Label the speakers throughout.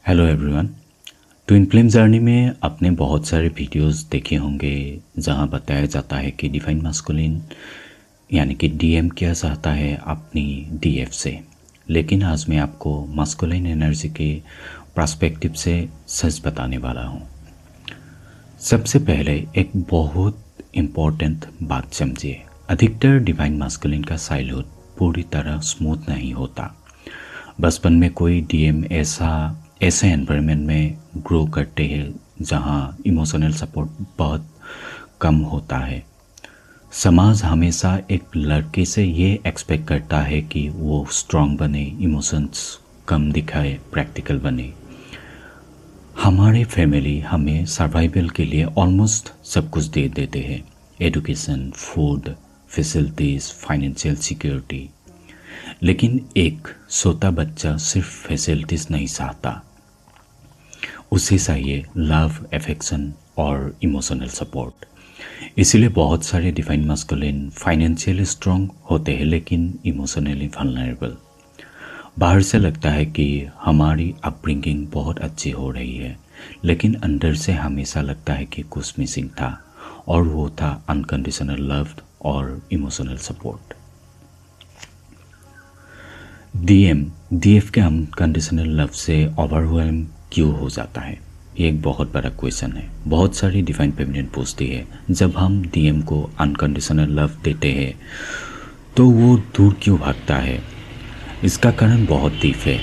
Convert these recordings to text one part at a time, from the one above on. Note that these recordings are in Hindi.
Speaker 1: Hello everyone. Twin flame journey में आपने बहुत सारे वीडियोस देखे होंगे जहां बताया जाता है कि डिवाइन मास्कुलिन यानी कि डीएम क्या चाहता है अपनी डीएफ से। लेकिन आज मैं आपको मास्कुलिन एनर्जी के पर्सपेक्टिव से सच बताने वाला हूं। सबसे पहले एक बहुत इम्पोर्टेंट बात समझिए। अधिकतर डिवाइन मास्कुलिन का चाइल्डहुड पूरी तरह स्मूथ नहीं होता। बचपन में कोई डीएम ऐसे एनवायरनमेंट में ग्रो करते हैं जहां इमोशनल सपोर्ट बहुत कम होता है। समाज हमेशा एक लड़के से ये एक्सपेक्ट करता है कि वो स्ट्रांग बने, इमोशंस कम दिखाए, प्रैक्टिकल बने। हमारे फैमिली हमें सर्वाइवल के लिए ऑलमोस्ट सब कुछ दे देते हैं। Education, food, facilities, financial security. लेकिन एक छोटा बच्चा सिर्फ फैसिलिटीज़ नहीं चाहता, उसे चाहिए लव, एफेक्शन और इमोशनल सपोर्ट। इसीलिए बहुत सारे डिवाइन मास्कुलिन फाइनेंशियली स्ट्रांग होते हैं लेकिन इमोशनली वल्नरेबल। बाहर से लगता है कि हमारी अपब्रिंगिंग बहुत अच्छी हो रही है, लेकिन अंदर से हमेशा लगता है कि कुछ मिसिंग था, और वो था अनकंडीशनल लव और इमोशनल सपोर्ट। डीएफ के अनकंडीशनल लव से ओवरवेल्म क्यों हो जाता है, ये एक बहुत बड़ा क्वेश्चन है। बहुत सारी डिवाइन फेमिनिन पूछती है, जब हम डीएम को अनकंडीशनल लव देते हैं तो वो दूर क्यों भागता है? इसका कारण बहुत डीप है।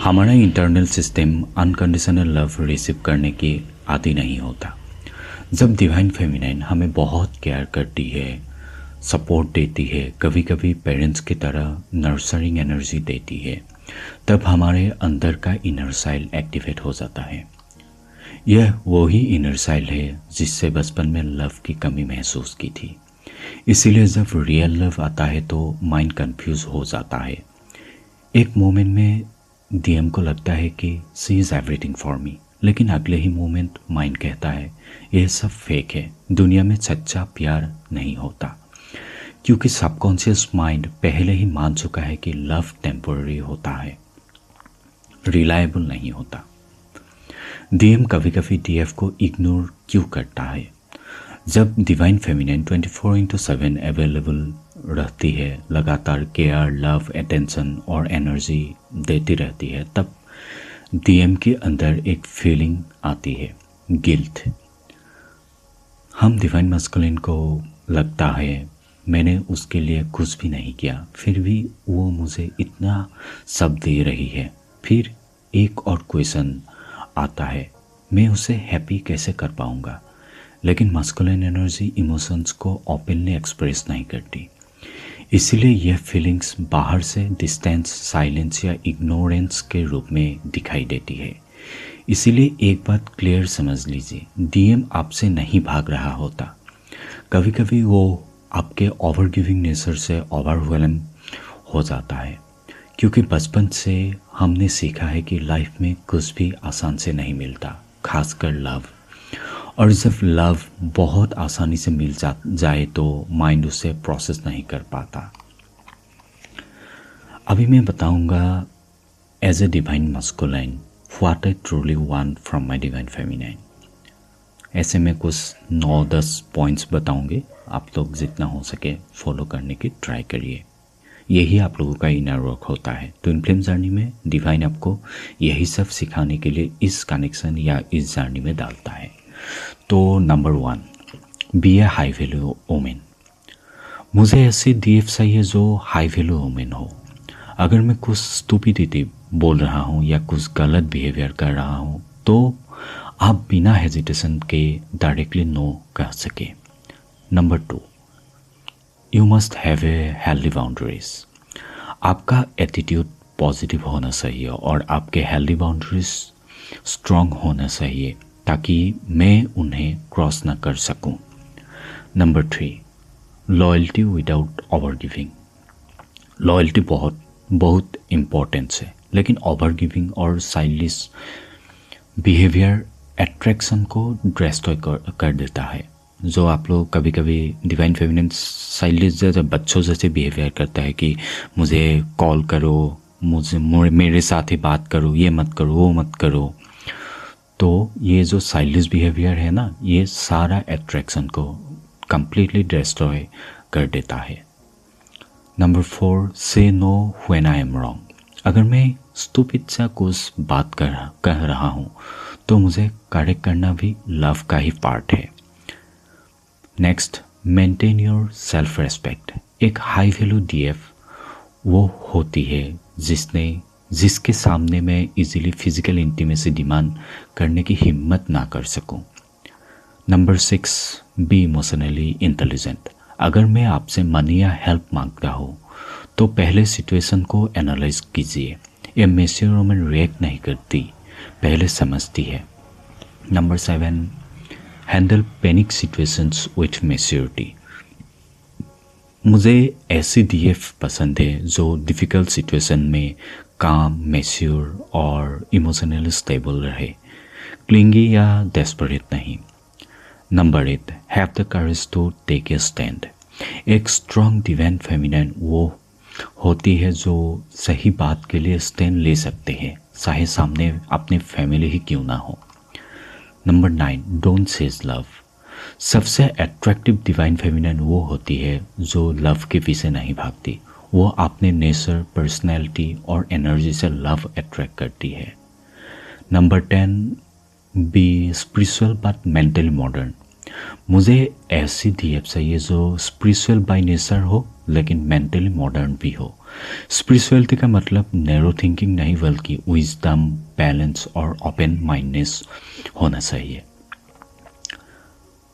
Speaker 1: हमारा internal system unconditional love receive करने की आदी नहीं होता। जब डिवाइन फेमिनिन हमें बहुत केयर करती है, सपोर्ट देती है, कभी कभी पेरेंट्स की तरह नर्सरिंग एनर्जी देती है, तब हमारे अंदर का इनर चाइल्ड एक्टिवेट हो जाता है। यह वही इनर चाइल्ड है जिससे बचपन में लव की कमी महसूस की थी। इसीलिए जब रियल लव आता है तो माइंड कंफ्यूज हो जाता है। एक मोमेंट में डीएम को लगता है कि she is everything for me, लेकिन अगले ही मोमेंट माइंड कहता है यह सब फेक है, दुनिया में सच्चा प्यार नहीं होता। क्योंकि सबकॉन्शियस माइंड पहले ही मान चुका है कि लव टेम्पररी होता है, रिलायबल नहीं होता। डीएम कभी कभी डीएफ को इग्नोर क्यों करता है? जब डिवाइन फेमिनिन 24/7 अवेलेबल रहती है, लगातार केयर, लव, अटेंशन और एनर्जी देती रहती है, तब डीएम के अंदर एक फीलिंग आती है, गिल्ट। हम डिवाइन मास्कुलिन को लगता है मैंने उसके लिए कुछ भी नहीं किया, फिर भी वो मुझे इतना सब दे रही है। फिर एक और क्वेश्चन आता है, मैं उसे हैप्पी कैसे कर पाऊँगा? लेकिन मास्कुलिन एनर्जी इमोशंस को ओपनली एक्सप्रेस नहीं करती, इसीलिए यह फीलिंग्स बाहर से डिस्टेंस, साइलेंस या इग्नोरेंस के रूप में दिखाई देती है। इसीलिए एक बात क्लियर समझ लीजिए, डीएम आपसे नहीं भाग रहा होता। कभी कभी वो आपके ओवर गिविंग नेचर से ओवरवेलम हो जाता है, क्योंकि बचपन से हमने सीखा है कि लाइफ में कुछ भी आसान से नहीं मिलता, खासकर लव। और जब लव बहुत आसानी से मिल जाए तो माइंड उसे प्रोसेस नहीं कर पाता। अभी मैं बताऊंगा as a divine masculine what I truly want from my divine feminine. ऐसे में कुछ 9-10 पॉइंट्स बताऊंगे, आप लोग जितना हो सके फॉलो करने की ट्राई करिए। यही आप लोगों का इनर वर्क होता है। ट्विन फ्लेम जर्नी में डिवाइन आपको यही सब सिखाने के लिए इस कनेक्शन या इस जर्नी में डालता है। तो नंबर 1, बी ए हाई वैल्यू वुमेन। मुझे ऐसी डीएफ चाहिए जो हाई वैल्यू वुमेन हो। अगर मैं कुछ स्टूपिडिटी बोल रहा हूँ या कुछ गलत बिहेवियर कर रहा हूँ तो आप बिना हेजिटेशन के डायरेक्टली नो कह सके। Number 2, you must have a healthy boundaries. आपका एटीट्यूड पॉजिटिव होना चाहिए और आपके हेल्दी बाउंड्रीज स्ट्रॉन्ग होना चाहिए ताकि मैं उन्हें क्रॉस ना कर सकूं। Number 3, loyalty without over giving. Loyalty बहुत इम्पोर्टेंट है, लेकिन ओवर गिविंग और साइलिश बिहेवियर एट्रैक्शन को डिस्ट्रॉय कर देता है। जो आप लोग कभी कभी डिवाइन फेमिनिन साइलिश जैसे बच्चों जैसे बिहेवियर करता है कि मुझे कॉल करो, मेरे साथ ही बात करो, ये मत करो, वो मत करो। तो ये जो साइलिश बिहेवियर है ना, ये सारा अट्रैक्शन को कंप्लीटली डिस्ट्रॉय कर देता है। नंबर 4, से know when I am wrong. अगर मैं स्टूपिड सा कुछ बात कह रहा हूँ तो मुझे करेक्ट करना भी लव का ही पार्ट है। Next, maintain your self respect. एक हाई वैल्यू डीएफ वो होती है जिसके सामने मैं इजीली फिजिकल इंटीमेसी डिमांड करने की हिम्मत ना कर सकूं। Number 6, B emotionally intelligent. अगर मैं आपसे मनी या हेल्प मांगता हूँ तो पहले सिचुएशन को एनालाइज कीजिए। ये मैच्योर वुमन रिएक्ट नहीं करती, पहले समझती है। Number 7, handle panic situations with maturity. मुझे ऐसी डीएफ पसंद है जो डिफ़िकल्ट सिचुएशन में काम, मैच्योर और इमोशनली स्टेबल रहे, क्लिंगी या डेस्परेट नहीं। Number 8, have the courage to take a stand. एक स्ट्रॉन्ग डिवाइन फेमिनिन वो होती है जो सही बात के लिए स्टैंड ले सकते हैं, चाहे सामने अपने फैमिली ही क्यों ना हो। Number 9, don't chase love. सबसे अट्रैक्टिव डिवाइन फेमिनिन वो होती है जो लव के पीछे नहीं भागती, वो अपने नेचर, पर्सनैलिटी और एनर्जी से लव अट्रैक्ट करती है। Number 10, B spiritual but mentally modern. मुझे ऐसी डीएफ चाहिए जो स्पिरिचुअल बाय नेचर हो लेकिन मेंटली मॉडर्न भी हो। स्पिरिचुअलिटी का मतलब नैरो थिंकिंग नहीं बल्कि विजडम, बैलेंस और ओपन माइंडनेस होना चाहिए।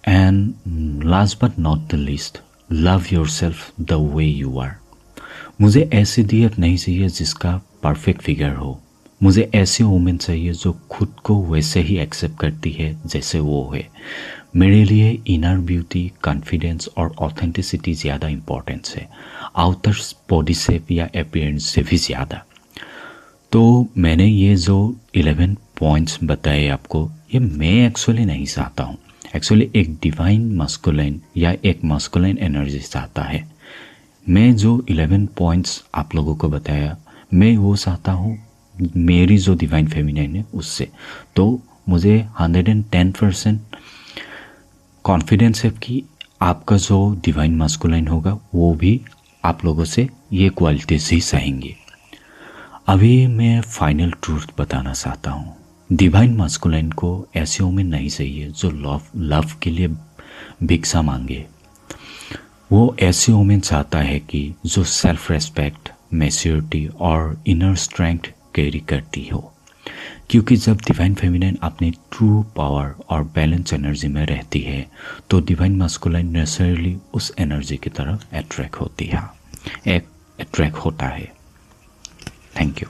Speaker 1: And last but not the least, love yourself the way you are. मुझे ऐसी डीएफ नहीं चाहिए जिसका परफेक्ट फिगर हो। मुझे ऐसी वुमेन चाहिए जो खुद को वैसे ही एक्सेप्ट करती है जैसे वो है। मेरे लिए इनर ब्यूटी, कॉन्फिडेंस और ऑथेंटिसिटी ज़्यादा इम्पोर्टेंस है, आउटर बॉडी शेप या अपीयरेंस से भी ज़्यादा। तो मैंने ये जो 11 पॉइंट्स बताए आपको, ये मैं एक्चुअली नहीं चाहता हूँ। एक्चुअली एक डिवाइन मस्कुलाइन या एक मस्कुलाइन एनर्जी चाहता है। मैं जो 11 पॉइंट्स आप लोगों को बताया, मैं वो चाहता हूँ मेरी जो डिवाइन फेमिनाइन है उससे। तो मुझे 110% कॉन्फिडेंस है कि आपका जो डिवाइन मस्कुलाइन होगा वो भी आप लोगों से ये क्वालिटीज ही चाहेंगे। अभी मैं फाइनल ट्रूथ बताना चाहता हूँ। डिवाइन मस्कुलाइन को ऐसे वुमेन नहीं चाहिए जो लव के लिए भिक्षा मांगे। वो ऐसे वुमेन चाहता है कि जो सेल्फ रेस्पेक्ट, मैच्योरिटी और इनर स्ट्रेंथ कैरी करती हो, क्योंकि जब डिवाइन फेमिनिन अपनी ट्रू पावर और बैलेंस एनर्जी में रहती है तो डिवाइन मस्कुलाइन नेचुरली उस एनर्जी की तरफ अट्रैक्ट होता है। Thank you.